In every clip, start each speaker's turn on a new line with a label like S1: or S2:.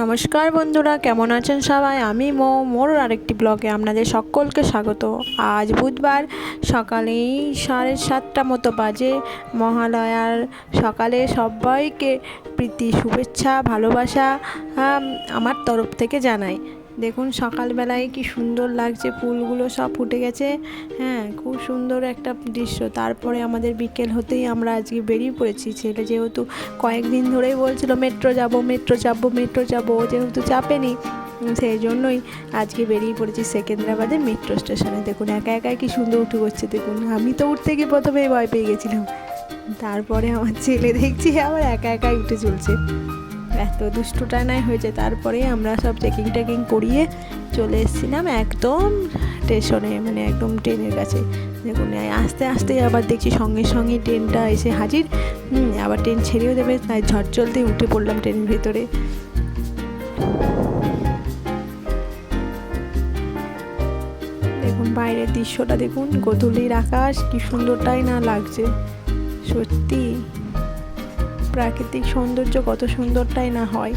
S1: নমস্কার বন্ধুরা, কেমন আছেন সবাই? আমি মোর আরেকটি ব্লগে আপনাদের সকলকে স্বাগত। আজ বুধবার সকালেই 7:30 মতো বাজে। মহালয়ার সকালে সবাইকে প্রীতি শুভেচ্ছা ভালোবাসা আমার তরফ থেকে জানাই। দেখুন সকালবেলায় কি সুন্দর লাগছে, ফুলগুলো সব ফুটে গেছে। খুব সুন্দর একটা দৃশ্য। তারপরে আমাদের বিকেল হতেই আমরা আজকে বেরিয়ে পড়েছি। ছেলে যেহেতু কয়েকদিন ধরেই বলছিল মেট্রো যাব, যেহেতু চাপেনি, সেই জন্যই আজকে বেরিয়ে পড়েছি সেকেন্দ্রাবাদের মেট্রো স্টেশনে। দেখুন একা একাই কি সুন্দর উঠে করছে। দেখুন আমি তো উঠতে গিয়ে প্রথমে ভয় পেয়ে গেছিলাম, তারপরে আমার ছেলে দেখছি আবার একা একাই উঠে চলছে। এত দুষ্টুটা নাই হয়েছে। তারপরে আমরা সব চেকিং করিয়ে চলে এসেছিলাম একদম স্টেশনে, মানে একদম ট্রেনের কাছে। দেখুন আস্তে আস্তে আবার দেখছি সঙ্গে সঙ্গে ট্রেনটা এসে হাজির। আবার ট্রেন ছেড়েও দেবে, তাই ঝড় চলতেই উঠে পড়লাম ট্রেনের ভেতরে। দেখুন বাইরের দৃশ্যটা দেখুন, গোধূলির আকাশ কি সুন্দরটাই না লাগছে। সত্যি প্রাকৃতিক সৌন্দর্য কত সুন্দরটাই না হয়।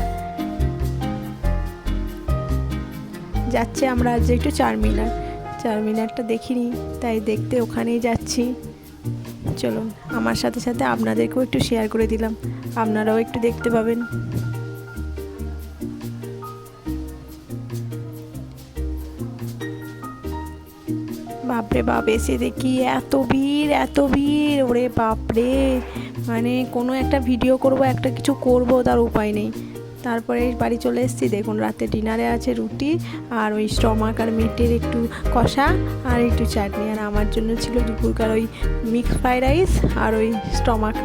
S1: যাচ্ছে আমরা আজ একটু চারমিনারটা দেখিনি, তাই দেখতে ওখানেই যাচ্ছি। চলুন আমার সাথে সাথে আপনাদেরকেও একটু শেয়ার করে দিলাম, আপনারাও একটু দেখতে পাবেন। বাপরে বাপ, এসে দেখি এত ভিড়, ওরে বাপরে, মানে কোনো একটা ভিডিও করব, একটা কিছু করব, তার উপায় নেই। তারপরে বাড়ি চলে এসেছি। দেখুন রাতে ডিনারে আছে রুটি আর ওই স্টমাক আর মিটের একটু কষা আর একটু চাটনি, আর আমার জন্য ছিল দুপুরকার ওই মিক্স ফ্রাইড রাইস আর ওই স্টমাক।